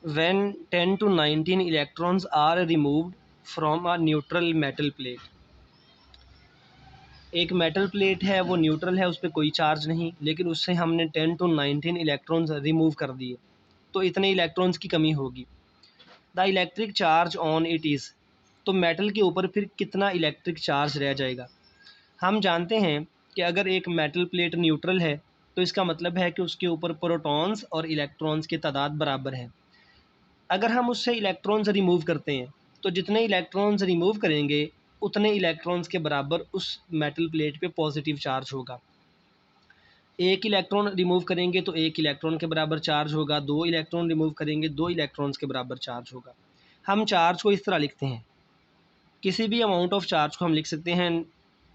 when 10 to 19 electrons are removed from a neutral metal plate। एक metal plate है, वो neutral है, उस पर कोई चार्ज नहीं, लेकिन उससे हमने 10 to 19 इलेक्ट्रॉन्स रिमूव कर दिए, तो इतने इलेक्ट्रॉन्स की कमी होगी। The electric charge on it is, तो मेटल के ऊपर फिर कितना इलेक्ट्रिक चार्ज रह जाएगा। हम जानते हैं कि अगर एक मेटल प्लेट न्यूट्रल है तो इसका मतलब है कि उसके ऊपर प्रोटॉन्स और इलेक्ट्रॉन्स की तादाद बराबर है। अगर हम उससे इलेक्ट्रॉन्स रिमूव करते हैं तो जितने इलेक्ट्रॉन्स रिमूव करेंगे उतने इलेक्ट्रॉन्स के बराबर उस मेटल प्लेट पे पॉजिटिव चार्ज होगा। एक इलेक्ट्रॉन रिमूव करेंगे तो एक इलेक्ट्रॉन के बराबर चार्ज होगा, दो इलेक्ट्रॉन रिमूव करेंगे दो इलेक्ट्रॉन्स के बराबर चार्ज होगा। हम चार्ज को इस तरह लिखते हैं, किसी भी अमाउंट ऑफ चार्ज को हम लिख सकते हैं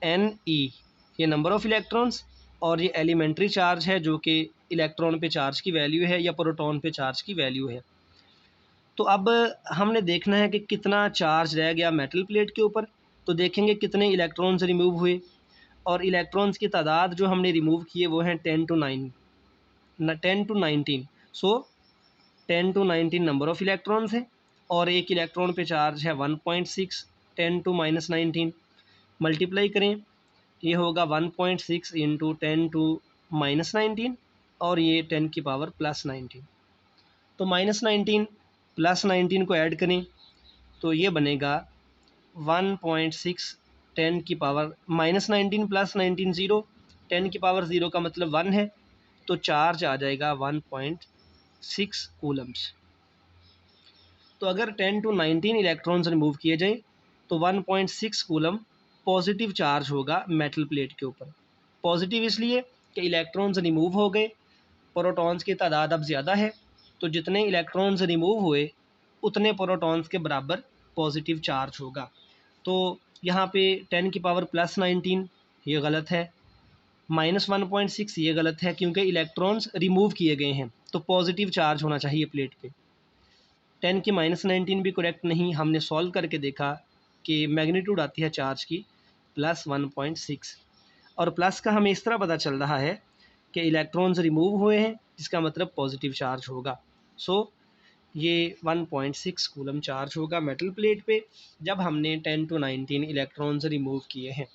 एन ई, ये नंबर ऑफ़ इलेक्ट्रॉन्स, और ये एलिमेंट्री चार्ज है जो कि इलेक्ट्रॉन पे चार्ज की वैल्यू है या प्रोटॉन पे चार्ज की वैल्यू है। तो अब हमने देखना है कि कितना चार्ज रह गया मेटल प्लेट के ऊपर, तो देखेंगे कितने इलेक्ट्रॉन्स रिमूव हुए, और इलेक्ट्रॉन्स की तादाद जो हमने रिमूव किए वो हैं 10 to 19। So 10 to 19 number of electrons है, और एक इलेक्ट्रॉन पे चार्ज है 1.6, 10 to -19 मल्टीप्लाई करें, ये होगा 1.6 इंटू 10 to -19, और ये 10 की पावर +19। तो -19 +19 को ऐड करें तो ये बनेगा 1.6, 10 की पावर -19 +19 0, 10 की पावर 0 का मतलब 1 है, तो चार्ज आ जाएगा 1.6 कूलम्स। तो अगर 10 to 19 इलेक्ट्रॉन्स रिमूव किए जाए तो 1.6 कूलम पॉजिटिव चार्ज होगा मेटल प्लेट के ऊपर। पॉजिटिव इसलिए कि इलेक्ट्रॉन्स रिमूव हो गए, प्रोटॉन्स की तादाद अब ज़्यादा है, तो जितने इलेक्ट्रॉन्स रिमूव हुए उतने प्रोटॉन्स के बराबर पॉजिटिव चार्ज होगा। तो यहाँ पे 10 की पावर +19 ये गलत है, -1.6 ये गलत है, क्योंकि इलेक्ट्रॉन्स रिमूव किए गए हैं तो पॉजिटिव चार्ज होना चाहिए प्लेट पे। 10 की -19 भी करेक्ट नहीं, हमने सॉल्व करके देखा कि मैग्नीट्यूड आती है चार्ज की +1.6, और प्लस का हमें इस तरह पता चल रहा है कि इलेक्ट्रॉन्स रिमूव हुए हैं, जिसका मतलब पॉजिटिव चार्ज होगा। सो ये 1.6 कूलम चार्ज होगा मेटल प्लेट पे जब हमने 10 to 19 इलेक्ट्रॉन्स रिमूव किए हैं।